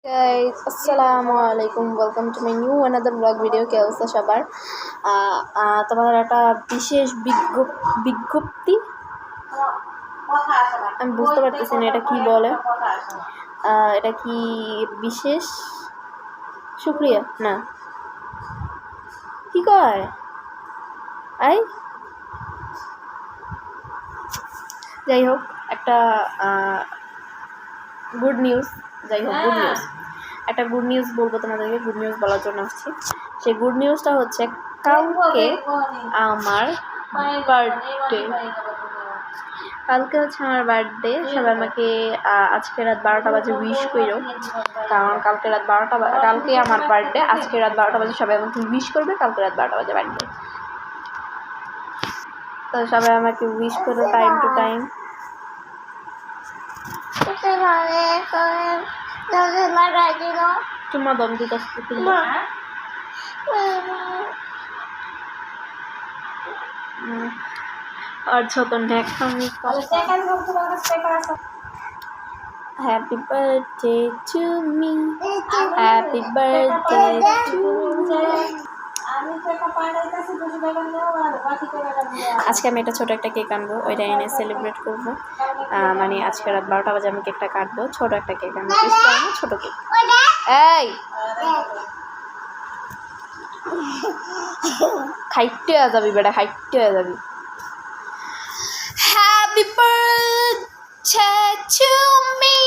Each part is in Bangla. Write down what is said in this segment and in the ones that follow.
Guys, assalamu alaikum. Welcome to my new another vlog video. কি অবস্থা সবার? তোমাদের একটা বিশেষ বিজ্ঞপ্তি আমি বুঝতে পারতেছি না এটা কি বলে। এটা কি বিশেষ শুকরিয়া না কি কয় যাই হোক একটা গুড নিউজ একটা গুড নিউজ বলবো তোমাদেরকে। গুড নিউজ বলার জন্য আসছি। সেই গুড নিউজটা হচ্ছে কালকে আমার বার্থডে। আমার বার্থডে। সবাই আমাকে আজকে রাত 12টা বাজে উইশ করো, কারণ কালকে আমার বার্থডে। আজকে রাত 12টা বাজে সবাই আমাকে উইশ করবে, কালকে রাত 12টা বাজে বার্থডে। তো সবাই আমাকে উইশ করো টাইম টু টাইম। চুম্মা দম দিতে আর ছোট happy birthday to me, happy birthday to আজকে আমি একটা ছোট একটা কেক আনবো, ওইটা এনে সেলিব্রেট করবো। মানে আজকে রাত 12টা বাজে আমি কেকটা কাটবো। ছোট একটা কেক আনবো, ছোট কেক। এই খাইতে যাবি বেটা, খাইতে যাবি। Happy birthday to me.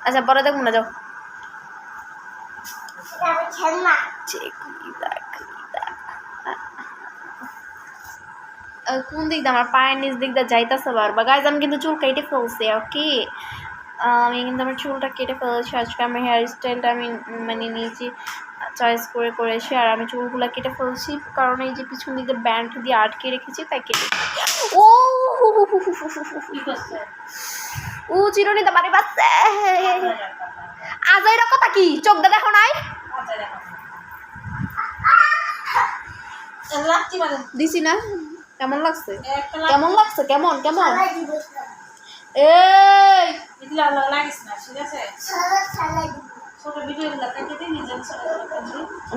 আচ্ছা পরে দেখবো না, যাও। কোন দিক দিয়ে আমার পায়ের নিচ দিক দিয়ে যাইতেছে বারবার। গাইজ আমি কিন্তু চুল কেটে ফেলছি। ওকে, আমি কিন্তু আমার চুলটা কেটে ফেলেছি। আজকে আমার হেয়ার স্টাইলটা আমি মানে নিজে চয়েস করেছি, আর আমি চুলগুলো কেটে ফেলছি কারণ এই যে পিছন দিকে ব্যান্ড দিয়ে আটকে রেখেছি, তাই কেটে। ও চিরুনিতে বাড়ি বাজছে। আজাইরা কথা কি, চোখটা দেখো নাই? দিছি না? কেমন লাগছে? কেমন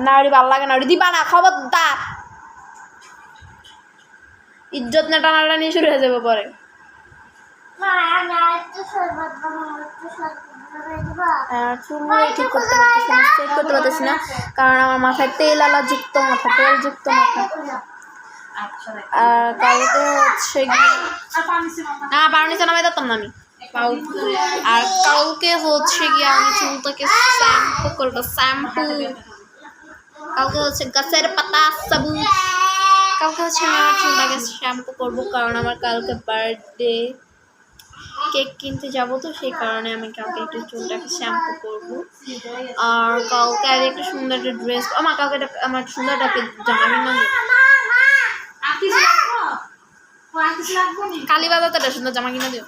নাড়ি ভাল লাগে না, দিবা না, খবরদার। ইজ্জত না টানাটানি শুরু হয়ে যাবে পরে। চুলগুলো ঠিক করতে পারতেছি না কারণ আমার মাথায় তেল যুক্ত মাথা। আর কালকে হচ্ছে না বারণিচে নামে দিতাম না আমি। আর কালকে হচ্ছে গিয়ে আমি চুলটাকে শ্যাম্পু করবো। কালকে হচ্ছে গাছের পাতা সবুজ। কালকে হচ্ছে আমি আমার চুলটাকে শ্যাম্পু করবো কারণ আমার কালকে বার্থডে। কেক কিনতে যাবো তো, সেই কারণে আমি কালকে একটু চুলটাকে শ্যাম্পু করবো। আর কালকে আর একটু সুন্দর একটা ড্রেস কালকে আমার সুন্দর একটা জামা কালীবাজার তো একটা সুন্দর জামা কিনে দিও।